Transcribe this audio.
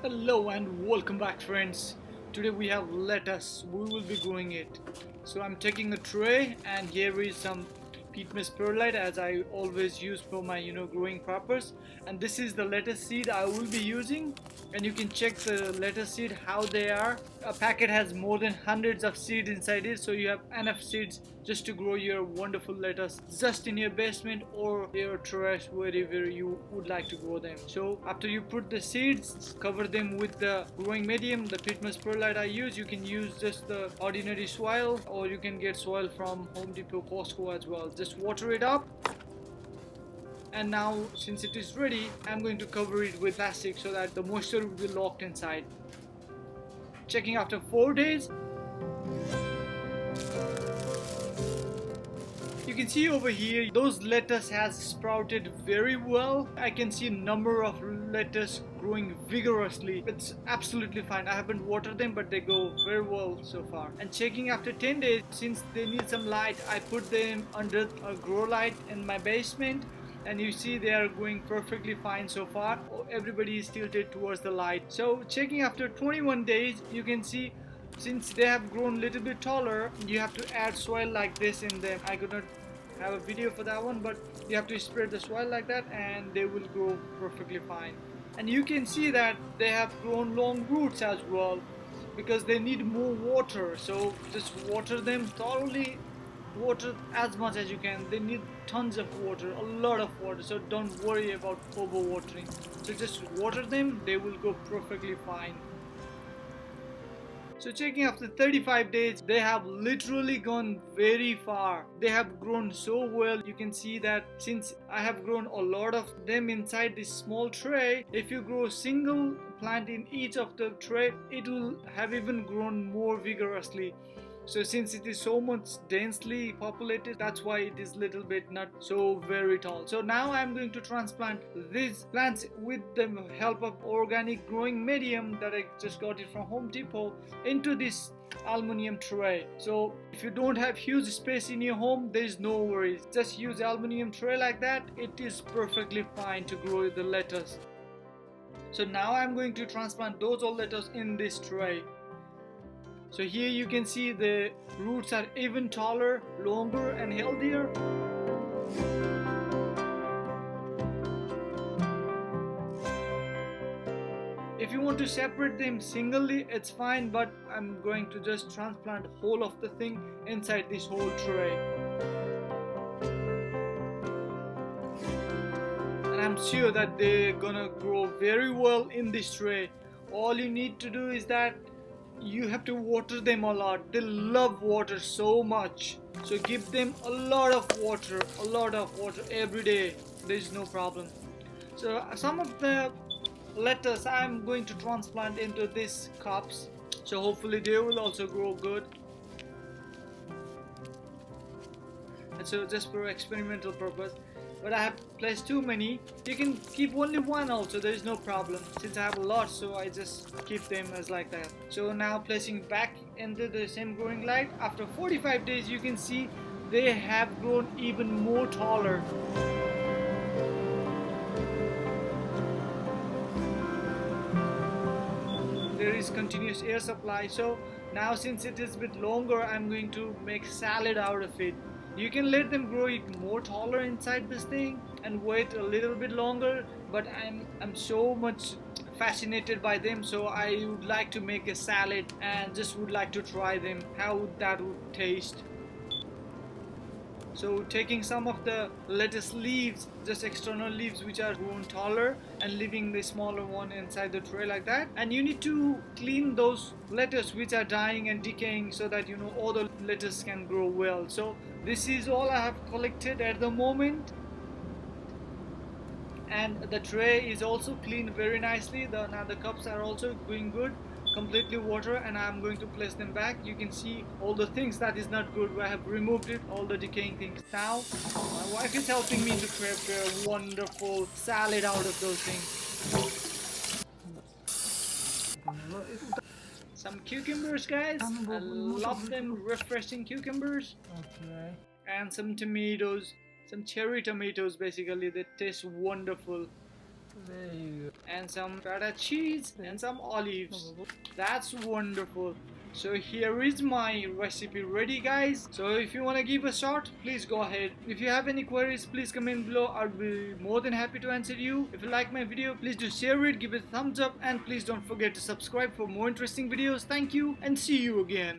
Hello and welcome back, friends. Today we have lettuce. We will be growing it. So I'm taking a tray and here is some peat mist perlite as I always use for my growing purpose. And this is the lettuce seed I will be using. And you can check the lettuce seed how they are. A packet has more than hundreds of seeds inside it, so you have enough seeds just to grow your wonderful lettuce just in your basement or your terrace, wherever you would like to grow them. So after you put the seeds, cover them with the growing medium, the Pitmas perlite I use. You can use just the ordinary soil or you can get soil from Home Depot, Costco as well. Just water it up, and now since it is ready, I'm going to cover it with plastic so that the moisture will be locked inside. Checking after 4 days, you can see over here those lettuce has sprouted very well. I can see a number of lettuce growing vigorously. It's absolutely fine. I haven't watered them, but they go very well so far. And checking after 10 days, since they need some light, I put them under a grow light in my basement, and you see they are going perfectly fine so far. Everybody is tilted towards the light. So checking after 21 days, you can see since they have grown a little bit taller, you have to add soil like this in them. I could not have a video for that one, but you have to spread the soil like that and they will grow perfectly fine. And you can see that they have grown long roots as well because they need more water. So just water them thoroughly, water as much as you can. They need tons of water, a lot of water, so don't worry about overwatering. So just water them, they will go perfectly fine. So checking after 35 days, they have literally gone very far. They have grown so well. You can see that since I have grown a lot of them inside this small tray, if you grow a single plant in each of the tray, it will have even grown more vigorously. So since it is so much densely populated, that's why it is little bit not so very tall. So now I'm going to transplant these plants with the help of organic growing medium that I just got it from Home Depot into this aluminum tray. So if you don't have huge space in your home, there is no worries. Just use aluminum tray like that. It is perfectly fine to grow the lettuce. So now I'm going to transplant those old lettuce in this tray. So here you can see the roots are even taller, longer and healthier. If you want to separate them singly, it's fine, but I'm going to just transplant whole of the thing inside this whole tray. And I'm sure that they're gonna grow very well in this tray. All you need to do is that you have to water them a lot. They love water so much, so give them a lot of water every day. There's no problem. So some of the lettuce I'm going to transplant into these cups, so hopefully they will also grow good. And so just for experimental purpose, but I have placed too many. You can keep only one also, there is no problem. Since I have a lot, so I just keep them as like that. So now placing back into the same growing light, after 45 days you can see they have grown even more taller. There is continuous air supply. So now since it is a bit longer, I'm going to make salad out of it. You can let them grow it more taller inside this thing and wait a little bit longer, but I'm so much fascinated by them, so I would like to make a salad and just would like to try them, how that would taste. So taking some of the lettuce leaves, just external leaves which are grown taller, and leaving the smaller one inside the tray like that. And you need to clean those lettuce which are dying and decaying so that all the lettuce can grow well. So this is all I have collected at the moment. And the tray is also cleaned very nicely. Now the cups are also going good, completely water, and I'm going to place them back. You can see all the things that is not good, I have removed it, all the decaying things. Now my wife is helping me to prepare a wonderful salad out of those things. Some cucumbers, guys. I love them, refreshing cucumbers. Okay. And some tomatoes, some cherry tomatoes basically, that taste wonderful. There you and some feta cheese and some olives. That's wonderful. So here is my recipe ready, guys. So if you want to give a shot, please go ahead. If you have any queries, please comment below. I'll be more than happy to answer you. If you like my video, please do share it, give it a thumbs up, and please don't forget to subscribe for more interesting videos. Thank you and see you again.